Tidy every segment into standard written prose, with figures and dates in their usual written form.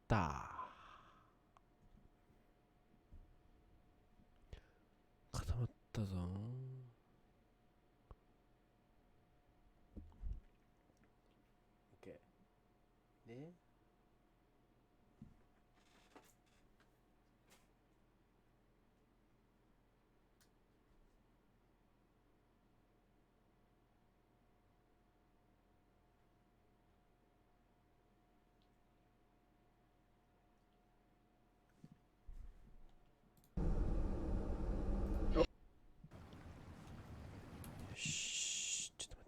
た。固まったぞ。OK。で、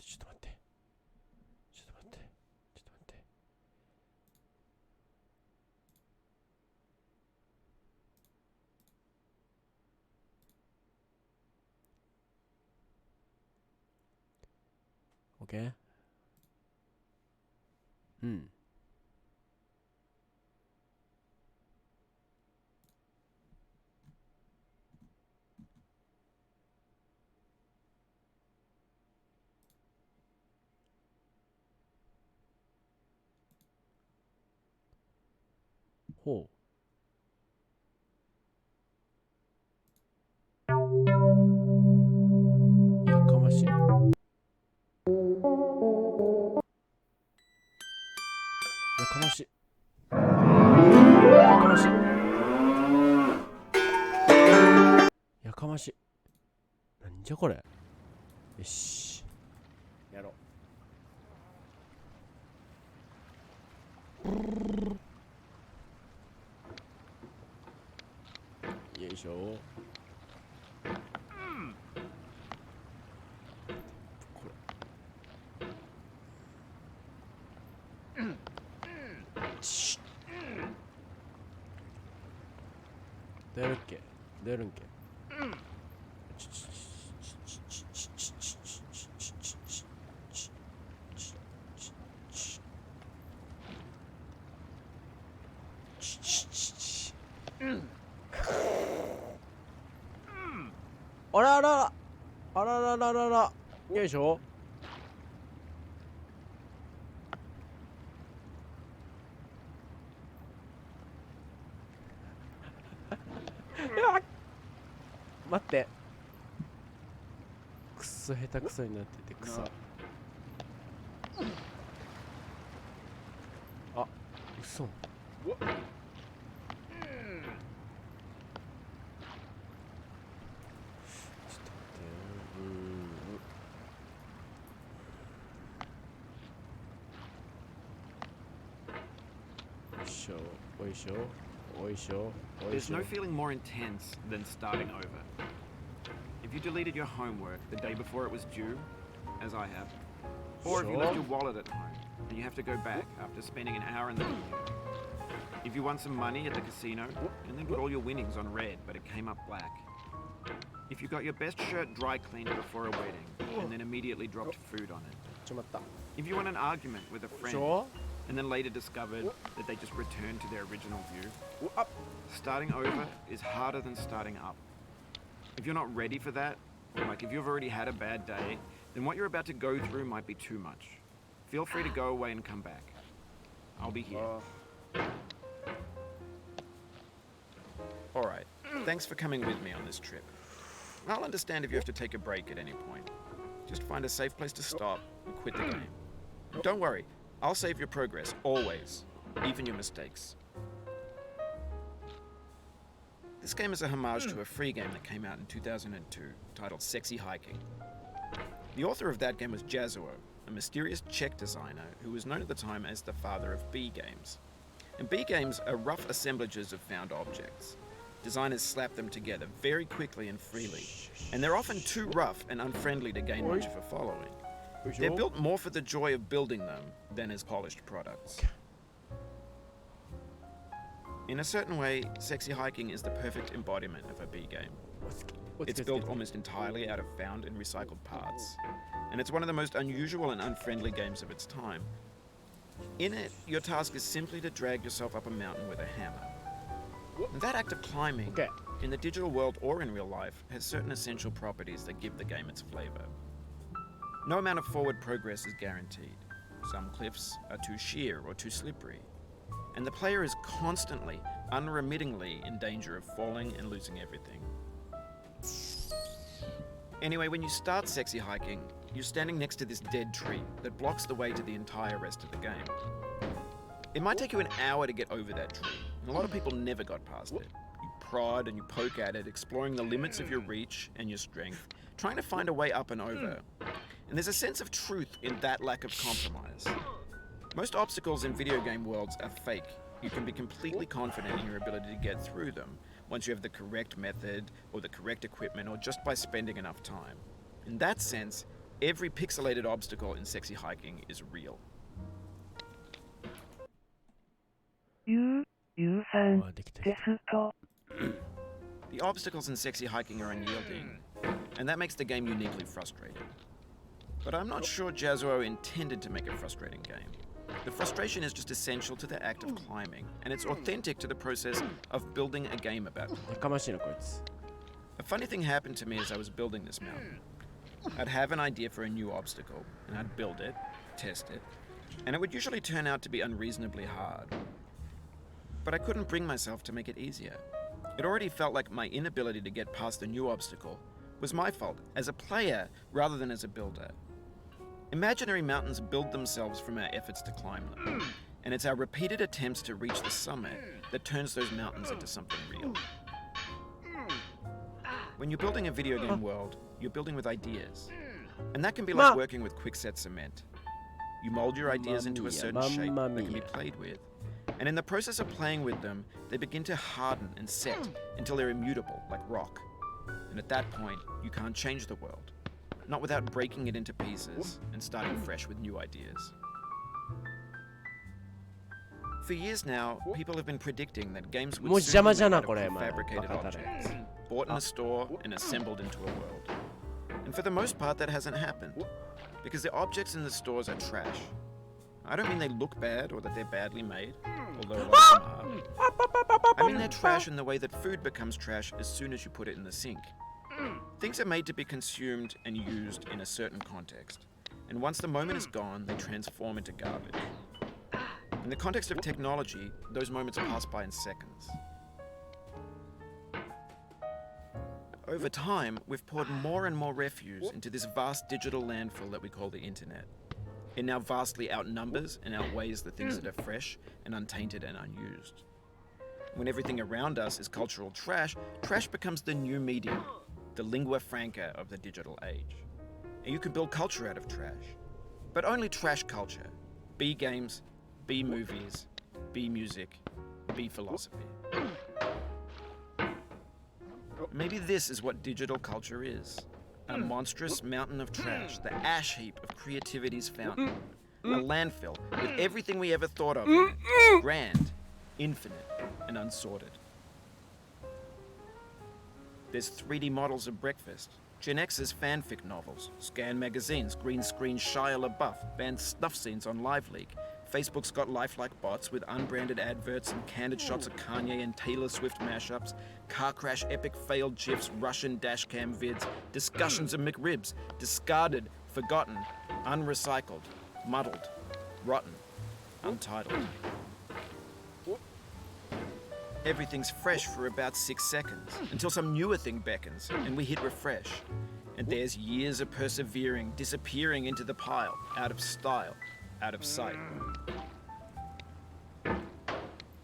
ちょっと待って、ちょっと待って。ちょっと待って。ちょっと待って。OK？ うん。ほう。やかましい。やかましい。やかましい。やかましい。なんじゃこれ。よし。やろう。よいしょ。これ。どうやるっけ？どうやるんけ？あららあららららら。よいしょ。待って。くっそ下手くそになっててくそ。あ、うそ。There's no feeling more intense than starting over. If you deleted your homework the day before it was due, as I have, or if you left your wallet at home and you have to go back after spending an hour in the venue. If you won some money at the casino and then put all your winnings on red but it came up black. If you got your best shirt dry cleaned before a wedding and then immediately dropped food on it. If you won an argument with a friend and then later discovered that they just returned to their original view. Starting over is harder than starting up. If you're not ready for that, like if you've already had a bad day, then what you're about to go through might be too much. Feel free to go away and come back. I'll be here. Alright, thanks for coming with me on this trip. I'll understand if you have to take a break at any point. Just find a safe place to stop and quit the game. Don't worry, I'll save your progress, always, even your mistakes. This game is a homage to a free game that came out in 2002, titled Sexy Hiking. The author of that game was Jazuo, a mysterious Czech designer who was known at the time as the father of B games. And B games are rough assemblages of found objects. Designers slap them together very quickly and freely, and they're often too rough and unfriendly to gain much of a following. They're built more for the joy of building them than as polished products. In a certain way, Sexy Hiking is the perfect embodiment of a B game. It's built almost entirely out of found and recycled parts, and it's one of the most unusual and unfriendly games of its time. In it, your task is simply to drag yourself up a mountain with a hammer. And that act of climbing, in the digital world or in real life, has certain essential properties that give the game its flavor. No amount of forward progress is guaranteed. Some cliffs are too sheer or too slippery. and the player is constantly, unremittingly in danger of falling and losing everything. Anyway, when you start sexy hiking, you're standing next to this dead tree that blocks the way to the entire rest of the game. It might take you an hour to get over that tree, and a lot of people never got past it. You prod and you poke at it, exploring the limits of your reach and your strength, trying to find a way up and over. And there's a sense of truth in that lack of compromise. Most obstacles in video game worlds are fake. You can be completely confident in your ability to get through them once you have the correct method or the correct equipment or just by spending enough time. In that sense, every pixelated obstacle in sexy hiking is real. あできた The obstacles in sexy hiking are unyielding, and that makes the game uniquely frustrating. But I'm not sure Jazzuo intended to make a frustrating game. The frustration is just essential to the act of climbing, and it's authentic to the process of building a game about climbing. やかましいなこいつ A funny thing happened to me as I was building this mountain. I'd have an idea for a new obstacle, and I'd build it, test it, and it would usually turn out to be unreasonably hard. But I couldn't bring myself to make it easier. It already felt like my inability to get past the new obstacle was my fault as a player rather than as a builder. Imaginary mountains build themselves from our efforts to climb them, and it's our repeated attempts to reach the summit that turns those mountains into something real. When you're building a video game world, you're building with ideas, and that can be like working with quickset cement. You mold your ideas into a certain shape that can be played with, and in the process of playing with them, they begin to harden and set until they're immutable, like rock. And at that point, you can't change the world, not without breaking it into pieces and starting fresh with new ideas. For years now, people have been predicting that games would soon be made out of fabricated objects, bought in a store and assembled into a world. And for the most part, that hasn't happened, because the objects in the stores are trash. I don't mean they look bad or that they're badly made, although a lot of them are. I mean they're trash in the way that food becomes trash as soon as you put it in the sink. Things are made to be consumed and used in a certain context, and once the moment is gone, they transform into garbage. In the context of technology, those moments pass by in seconds. Over time, we've poured more and more refuse into this vast digital landfill that we call the internet. It now vastly outnumbers and outweighs the things that are fresh and untainted and unused. When everything around us is cultural trash, trash becomes the new medium, the lingua franca of the digital age. And you can build culture out of trash, but only trash culture. B games, B movies, B music, B philosophy. Maybe this is what digital culture is. A monstrous mountain of trash, the ash heap of creativity's fountain. A landfill with everything we ever thought of in it. Grand, infinite, and unsorted. There's 3D models of breakfast, Gen X's fanfic novels, Scan magazines, green screen Shia LaBeouf, banned snuff scenes on LiveLeak. Facebook's got lifelike bots with unbranded adverts and candid shots of Kanye and Taylor Swift mashups, car crash epic failed GIFs, Russian dashcam vids, discussions of McRibs, discarded, forgotten, unrecycled, muddled, rotten, untitled. Everything's fresh for about 6 seconds, until some newer thing beckons, and we hit refresh. And there's years of persevering, disappearing into the pile, out of style, out of sight.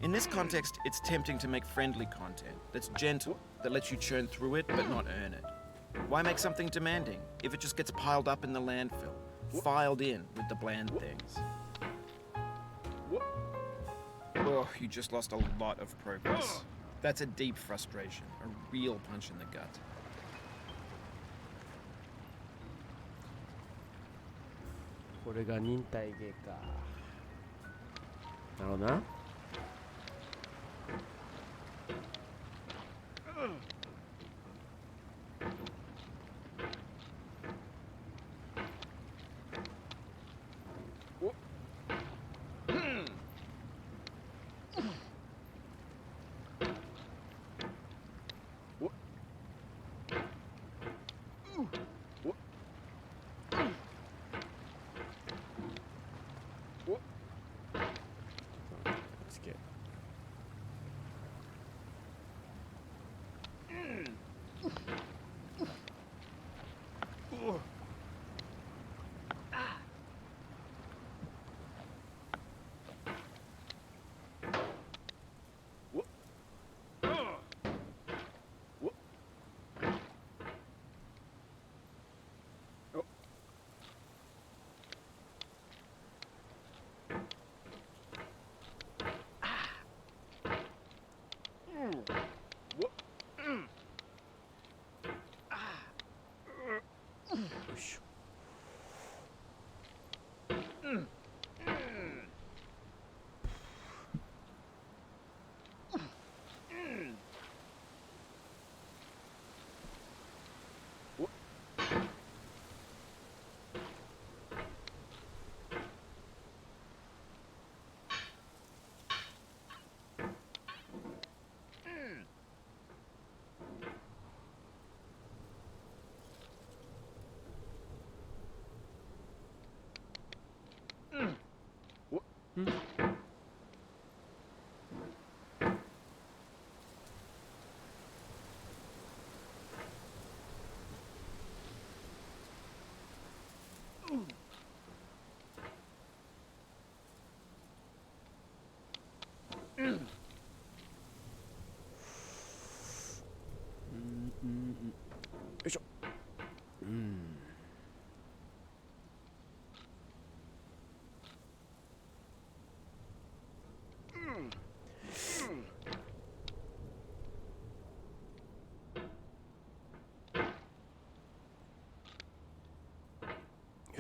In this context, it's tempting to make friendly content that's gentle, that lets you churn through it but not earn it. Why make something demanding if it just gets piled up in the landfill, filed in with the bland things? Oh, you just lost a lot of progress. That's a deep frustration, a real punch in the gut. これが忍耐芸かなるほどな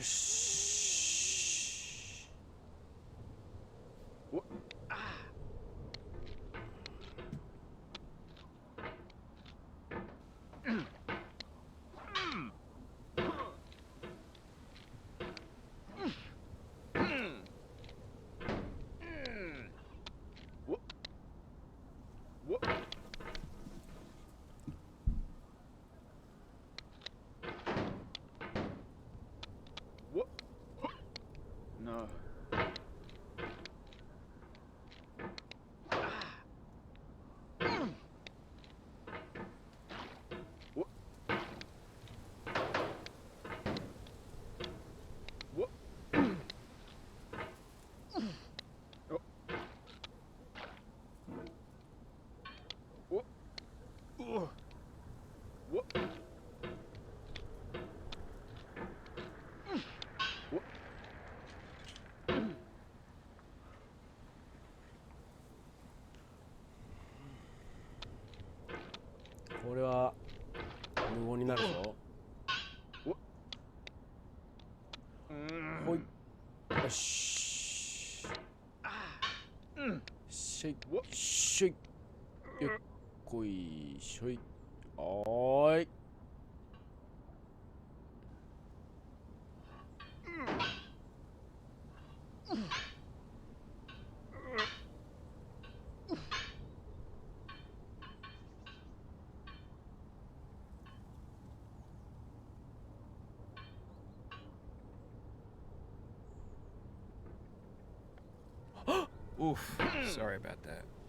し。No.これは無言になるぞ。ほい。よし。しょい。しょい。よっこいしょい。おーい。Oof. Sorry about that.